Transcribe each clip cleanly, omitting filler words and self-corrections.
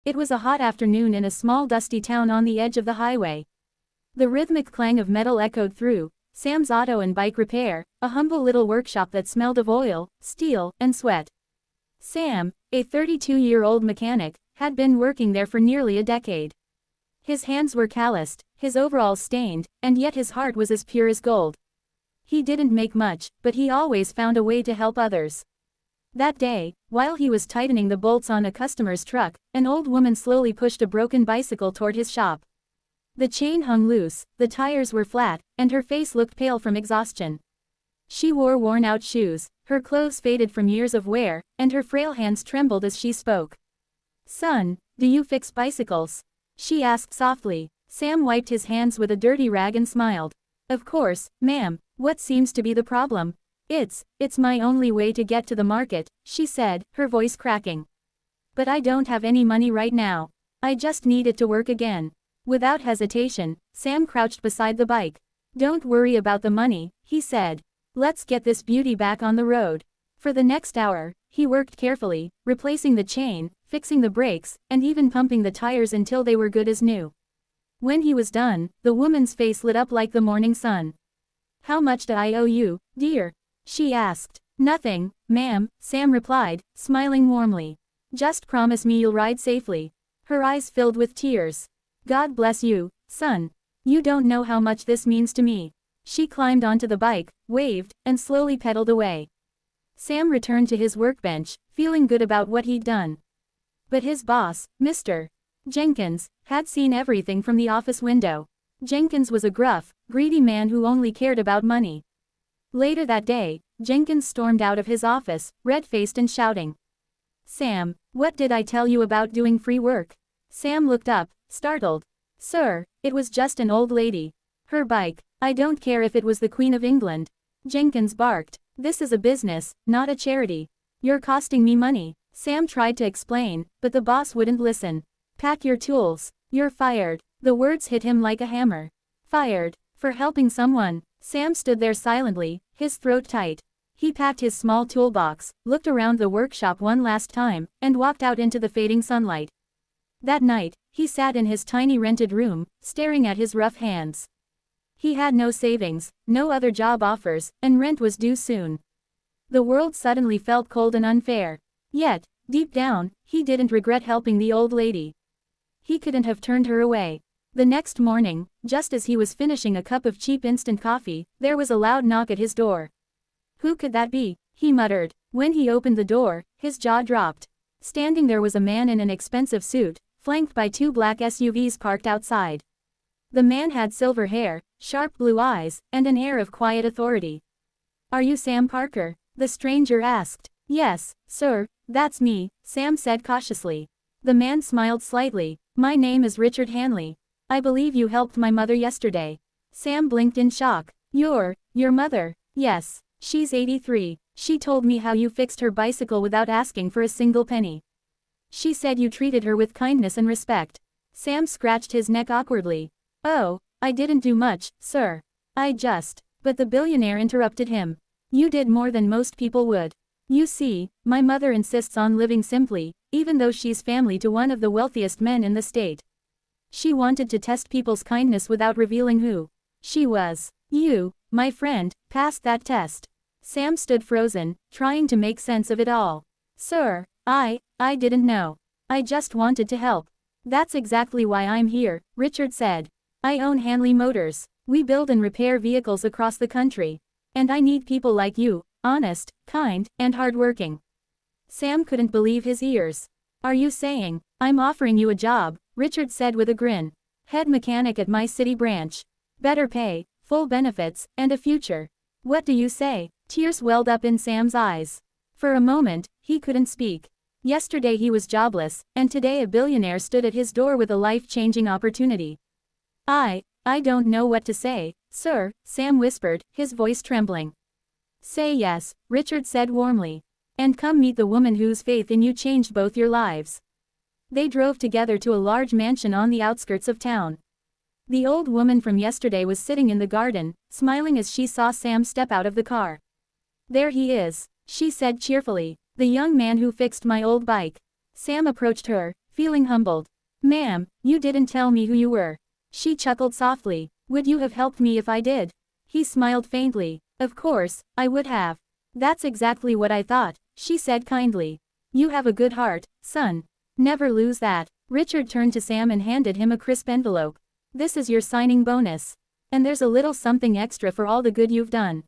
It was a hot afternoon in a small dusty town on the edge of the highway. The rhythmic clang of metal echoed through Sam's auto and bike repair, a humble little workshop that smelled of oil, steel, and sweat. Sam, a 32-year-old mechanic, had been working there for nearly a decade. His hands were calloused, his overalls stained, and yet his heart was as pure as gold. He didn't make much, but he always found a way to help others. That day, while he was tightening the bolts on a customer's truck, an old woman slowly pushed a broken bicycle toward his shop. The chain hung loose, the tires were flat, and her face looked pale from exhaustion. She wore worn-out shoes, her clothes faded from years of wear, and her frail hands trembled as she spoke. "Son, do you fix bicycles?" she asked softly. Sam wiped his hands with a dirty rag and smiled. "Of course, ma'am, what seems to be the problem?" It's my only way to get to the market," she said, her voice cracking. "But I don't have any money right now. I just need it to work again." Without hesitation, Sam crouched beside the bike. "Don't worry about the money," he said. "Let's get this beauty back on the road." For the next hour, he worked carefully, replacing the chain, fixing the brakes, and even pumping the tires until they were good as new. When he was done, the woman's face lit up like the morning sun. "How much do I owe you, dear?" she asked. "Nothing, ma'am," Sam replied, smiling warmly. "Just promise me you'll ride safely." Her eyes filled with tears. "God bless you, son. You don't know how much this means to me." She climbed onto the bike, waved, and slowly pedaled away. Sam returned to his workbench, feeling good about what he'd done. But his boss, Mr. Jenkins, had seen everything from the office window. Jenkins was a gruff, greedy man who only cared about money. Later that day, Jenkins stormed out of his office, red-faced and shouting. "Sam, what did I tell you about doing free work?" Sam looked up, startled. "Sir, it was just an old lady. Her bike. I don't care if it was the Queen of England." Jenkins barked. "This is a business, not a charity. You're costing me money." Sam tried to explain, but the boss wouldn't listen. "Pack your tools. You're fired." The words hit him like a hammer. Fired? For helping someone? Sam stood there silently, his throat tight. He packed his small toolbox, looked around the workshop one last time, and walked out into the fading sunlight. That night, he sat in his tiny rented room, staring at his rough hands. He had no savings, no other job offers, and rent was due soon. The world suddenly felt cold and unfair. Yet, deep down, he didn't regret helping the old lady. He couldn't have turned her away. The next morning, just as he was finishing a cup of cheap instant coffee, there was a loud knock at his door. "Who could that be?" he muttered. When he opened the door, his jaw dropped. Standing there was a man in an expensive suit, flanked by two black SUVs parked outside. The man had silver hair, sharp blue eyes, and an air of quiet authority. "Are you Sam Parker?" the stranger asked. "Yes, sir, that's me," Sam said cautiously. The man smiled slightly. "My name is Richard Hanley. I believe you helped my mother yesterday." Sam blinked in shock. Your mother?" "Yes. She's 83. She told me how you fixed her bicycle without asking for a single penny. She said you treated her with kindness and respect." Sam scratched his neck awkwardly. "Oh, I didn't do much, sir. But the billionaire interrupted him. "You did more than most people would. You see, my mother insists on living simply, even though she's family to one of the wealthiest men in the state. She wanted to test people's kindness without revealing who she was. You, my friend, passed that test." Sam stood frozen, trying to make sense of it all. "Sir, I didn't know. I just wanted to help." "That's exactly why I'm here," Richard said. "I own Hanley Motors. We build and repair vehicles across the country. And I need people like you, honest, kind, and hardworking." Sam couldn't believe his ears. "Are you saying, I'm offering you a job?" Richard said with a grin. "Head mechanic at my city branch. Better pay, full benefits, and a future. What do you say?" Tears welled up in Sam's eyes. For a moment, he couldn't speak. Yesterday he was jobless, and today a billionaire stood at his door with a life-changing opportunity. I don't know what to say, sir," Sam whispered, his voice trembling. "Say yes," Richard said warmly. "And come meet the woman whose faith in you changed both your lives." They drove together to a large mansion on the outskirts of town. The old woman from yesterday was sitting in the garden, smiling as she saw Sam step out of the car. "There he is," she said cheerfully, "the young man who fixed my old bike." Sam approached her, feeling humbled. "Ma'am, you didn't tell me who you were." She chuckled softly. "Would you have helped me if I did?" He smiled faintly. "Of course, I would have." "That's exactly what I thought," she said kindly. "You have a good heart, son. Never lose that." Richard turned to Sam and handed him a crisp envelope. "This is your signing bonus. And there's a little something extra for all the good you've done."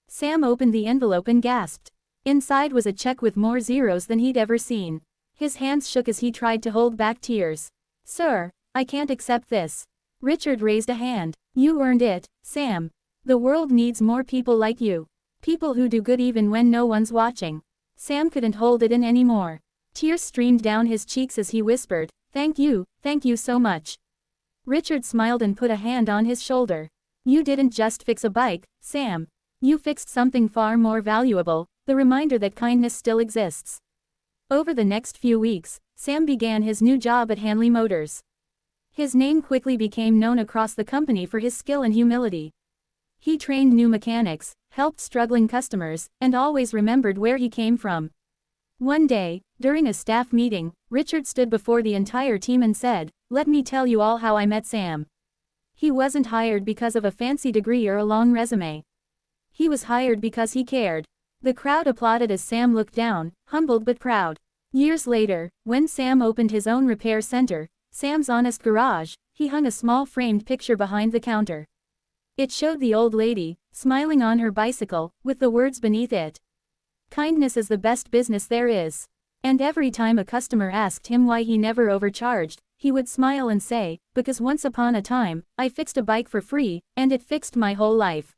Sam opened the envelope and gasped. Inside was a check with more zeros than he'd ever seen. His hands shook as he tried to hold back tears. "Sir, I can't accept this." Richard raised a hand. "You earned it, Sam. The world needs more people like you. People who do good even when no one's watching." Sam couldn't hold it in anymore. Tears streamed down his cheeks as he whispered, thank you so much." Richard smiled and put a hand on his shoulder. "You didn't just fix a bike, Sam. You fixed something far more valuable, the reminder that kindness still exists." Over the next few weeks, Sam began his new job at Hanley Motors. His name quickly became known across the company for his skill and humility. He trained new mechanics, helped struggling customers, and always remembered where he came from. One day, during a staff meeting, Richard stood before the entire team and said, "Let me tell you all how I met Sam." He wasn't hired because of a fancy degree or a long resume. He was hired because he cared. The crowd applauded as Sam looked down, humbled but proud. Years later, when Sam opened his own repair center, Sam's Honest Garage, he hung a small framed picture behind the counter. It showed the old lady, smiling on her bicycle, with the words beneath it, "Kindness is the best business there is." And every time a customer asked him why he never overcharged, he would smile and say, "Because once upon a time, I fixed a bike for free, and it fixed my whole life."